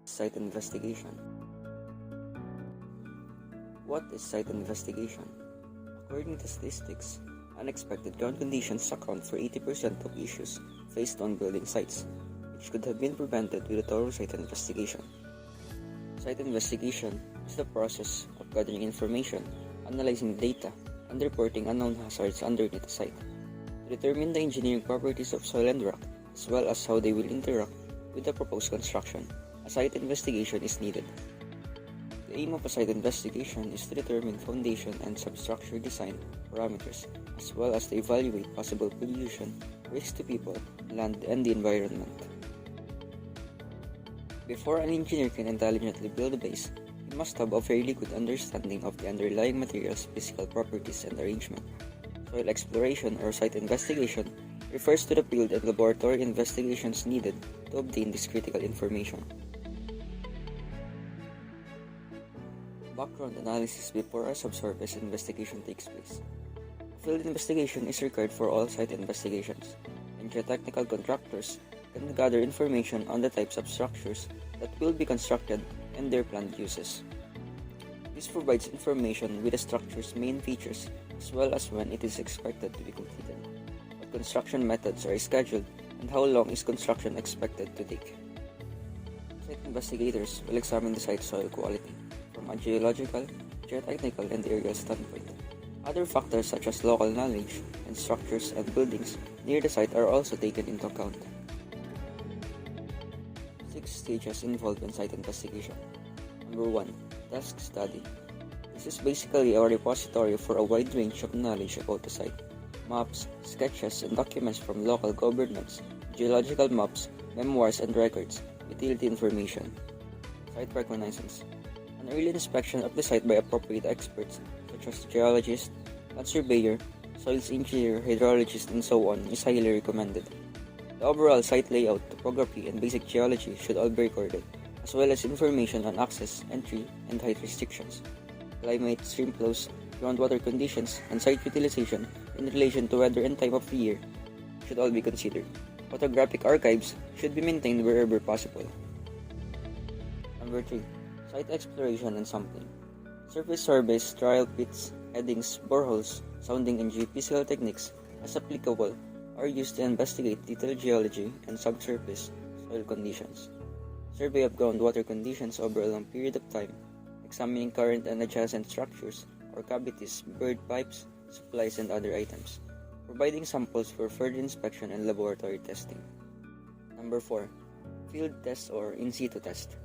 Site investigation. What is site investigation? According to statistics, unexpected ground conditions account for 80% of issues faced on building sites, which could have been prevented with a thorough site investigation. Site investigation is the process of gathering information, analyzing data, and reporting unknown hazards underneath the site to determine the engineering properties of soil and rock, as well as how they will interact with the proposed construction. A site investigation is needed. The aim of a site investigation is to determine foundation and substructure design parameters, as well as to evaluate possible pollution risks to people, land, and the environment. Before an engineer can intelligently build a base, he must have a fairly good understanding of the underlying material's physical properties and arrangement. Soil exploration or site investigation refers to the field and laboratory investigations needed to obtain this critical information. Background analysis before a subsurface investigation takes place. A field investigation is required for all site investigations, and geotechnical contractors can gather information on the types of structures that will be constructed and their planned uses. This provides information with the structure's main features as well as when it is expected to be completed, what construction methods are scheduled, and how long is construction expected to take. Site investigators will examine the site soil quality from a geological, geotechnical, and aerial standpoint. Other factors such as local knowledge and structures and buildings near the site are also taken into account. 6 stages involved in site investigation. Number 1. Task study. This is basically a repository for a wide range of knowledge about the site. Maps, sketches, and documents from local governments, geological maps, memoirs and records, utility information. Site reconnaissance. An early inspection of the site by appropriate experts such as geologist, land surveyor, soils engineer, hydrologist, and so on is highly recommended. The overall site layout, topography, and basic geology should all be recorded, as well as information on access, entry, and height restrictions. Climate, stream flows, groundwater conditions, and site utilization in relation to weather and time of the year should all be considered. Photographic archives should be maintained wherever possible. Number 3. Site exploration and sampling. Surface surveys, trial pits, headings, boreholes, sounding, and geophysical techniques, as applicable, are used to investigate detailed geology and subsurface soil conditions. Survey of groundwater conditions over a long period of time, examining current and adjacent structures or cavities, buried pipes, supplies, and other items. Providing samples for further inspection and laboratory testing. Number 4. Field test or in situ test.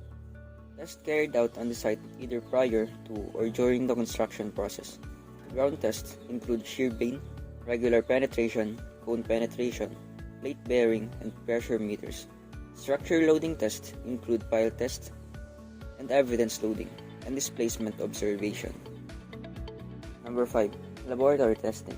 Tests carried out on the site either prior to or during the construction process. Ground tests include shear vein, regular penetration, cone penetration, plate bearing, and pressure meters. Structure loading tests include pile test and evidence loading and displacement observation. Number 5. Laboratory testing.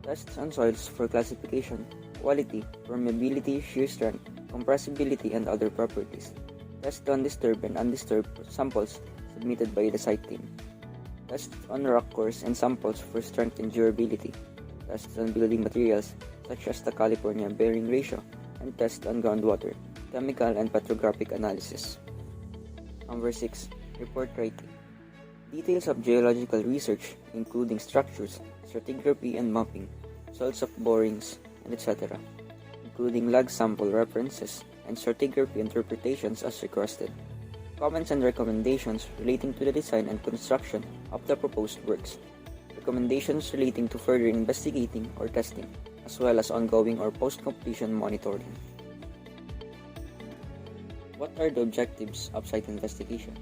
Tests on soils for classification, quality, permeability, shear strength, compressibility, and other properties. Tests on disturbed and undisturbed samples submitted by the site team. Tests on rock cores and samples for strength and durability. Tests on building materials such as the California bearing ratio, and tests on groundwater, chemical and petrographic analysis. Number 6. Report writing. Details of geological research, including structures, stratigraphy and mapping, results of borings, and etc., including log sample references and stratigraphy interpretations as requested. Comments and recommendations relating to the design and construction of the proposed works. Recommendations relating to further investigating or testing, as well as ongoing or post-completion monitoring. What are the objectives of site investigation?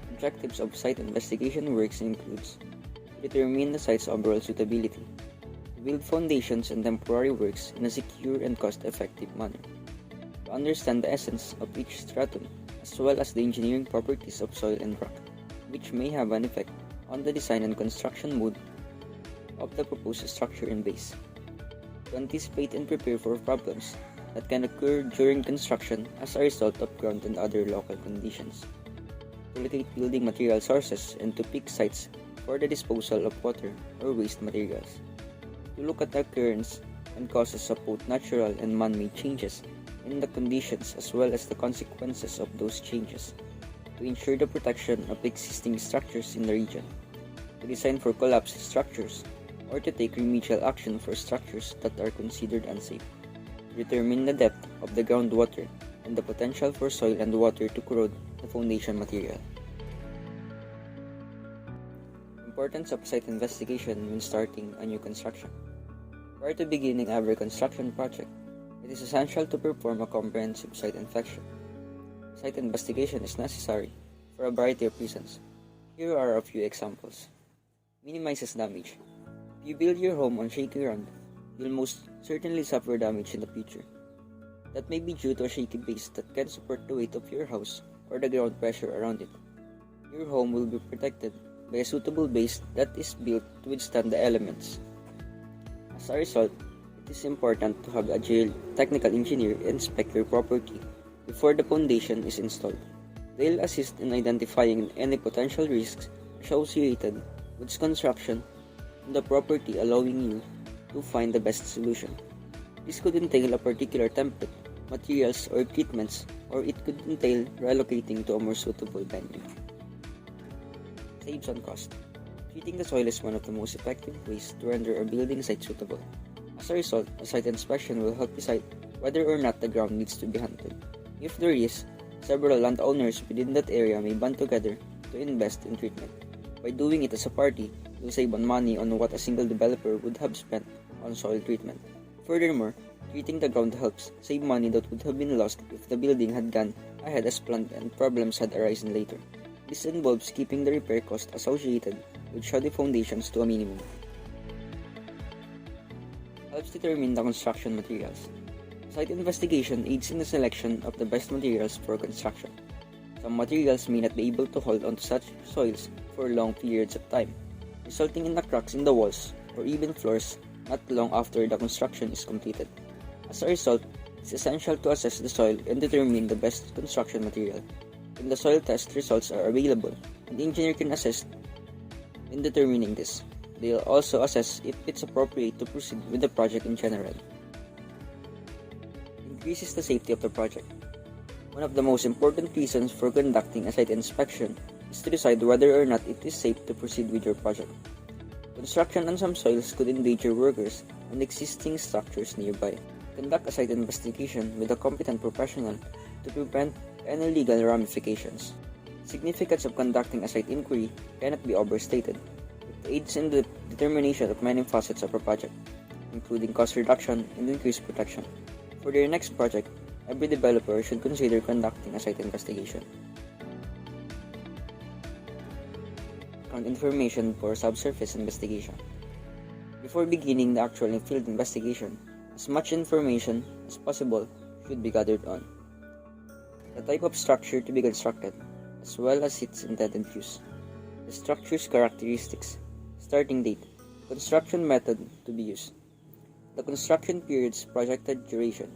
Objectives of site investigation works includes to determine the site's overall suitability, to build foundations and temporary works in a secure and cost-effective manner, to understand the essence of each stratum as well as the engineering properties of soil and rock, which may have an effect on the design and construction mode of the proposed structure and base, to anticipate and prepare for problems that can occur during construction as a result of ground and other local conditions, to locate building material sources and to pick sites for the disposal of water or waste materials, to look at the occurrence and causes of both natural and man-made changes in the conditions as well as the consequences of those changes, to ensure the protection of existing structures in the region, to design for collapsed structures, or to take remedial action for structures that are considered unsafe, to determine the depth of the groundwater and the potential for soil and water to corrode the foundation material. Importance of site investigation when starting a new construction. Prior to beginning every construction project, it is essential to perform a comprehensive site inspection. Site investigation is necessary for a variety of reasons. Here are a few examples. Minimizes damage. If you build your home on shaky ground, you'll most certainly suffer damage in the future. That may be due to a shaky base that can support the weight of your house or the ground pressure around it. Your home will be protected by a suitable base that is built to withstand the elements. As a result, it is important to have a geotechnical engineer inspect your property before the foundation is installed. They'll assist in identifying any potential risks associated with construction on the property, allowing you to find the best solution. This could entail a particular template, materials, or treatments, or it could entail relocating to a more suitable venue. Saves on cost. Treating the soil is one of the most effective ways to render a building site suitable. As a result, a site inspection will help decide whether or not the ground needs to be hunted. If there is, several landowners within that area may band together to invest in treatment. By doing it as a party, you'll save on money on what a single developer would have spent on soil treatment. Furthermore, treating the ground helps save money that would have been lost if the building had gone ahead as planned and problems had arisen later. This involves keeping the repair cost associated with shoddy foundations to a minimum. Helps determine the construction materials. Site investigation aids in the selection of the best materials for construction. Some materials may not be able to hold onto such soils for long periods of time, resulting in the cracks in the walls or even floors not long after the construction is completed. As a result, it's essential to assess the soil and determine the best construction material. When the soil test results are available, an engineer can assist in determining this. They'll also assess if it's appropriate to proceed with the project in general. Increases the safety of the project. One of the most important reasons for conducting a site inspection is to decide whether or not it is safe to proceed with your project. Construction on some soils could endanger workers and existing structures nearby. Conduct a site investigation with a competent professional to prevent any legal ramifications. Significance of conducting a site inquiry cannot be overstated. It aids in the determination of many facets of a project, including cost reduction and increased protection. For their next project, every developer should consider conducting a site investigation. Background information for subsurface investigation. Before beginning the actual field investigation, as much information as possible should be gathered on the type of structure to be constructed, as well as its intended use, the structure's characteristics, starting date, construction method to be used, the construction period's projected duration,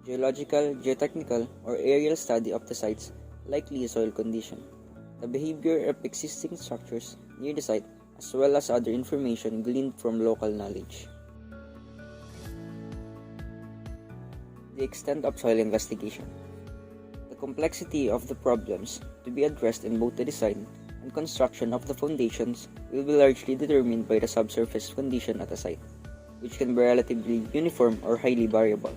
geological, geotechnical, or aerial study of the site's likely soil condition, the behavior of existing structures near the site, as well as other information gleaned from local knowledge. The extent of soil investigation. The complexity of the problems to be addressed in both the design and construction of the foundations will be largely determined by the subsurface condition at a site, which can be relatively uniform or highly variable.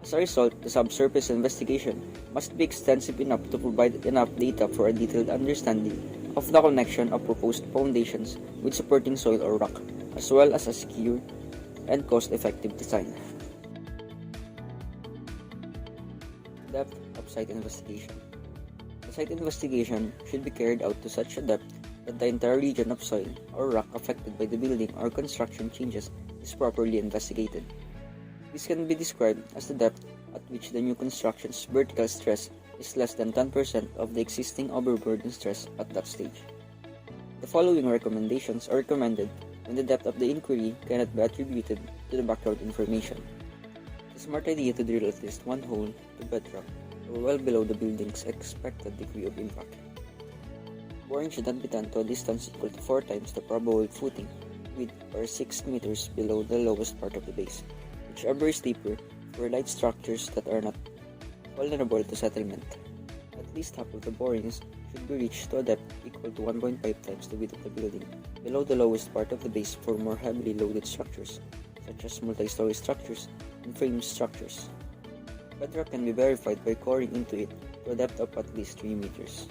As a result, the subsurface investigation must be extensive enough to provide enough data for a detailed understanding of the connection of proposed foundations with supporting soil or rock, as well as a secure and cost-effective design. Depth of site investigation. The site investigation should be carried out to such a depth that the entire region of soil or rock affected by the building or construction changes is properly investigated. This can be described as the depth at which the new construction's vertical stress is less than 10% of the existing overburden stress at that stage. The following recommendations are recommended when the depth of the inquiry cannot be attributed to the background information. It's a smart idea to drill at least one hole to bedrock or well below the building's expected degree of impact. Boring should not be done to a distance equal to 4 times the probable footing width or 6 meters below the lowest part of the base, whichever is deeper for light structures that are not vulnerable to settlement. At least half of the borings should be reached to a depth equal to 1.5 times the width of the building, below the lowest part of the base for more heavily loaded structures, such as multi-story structures and frame structures. Bedrock can be verified by coring into it to a depth of at least 3 meters.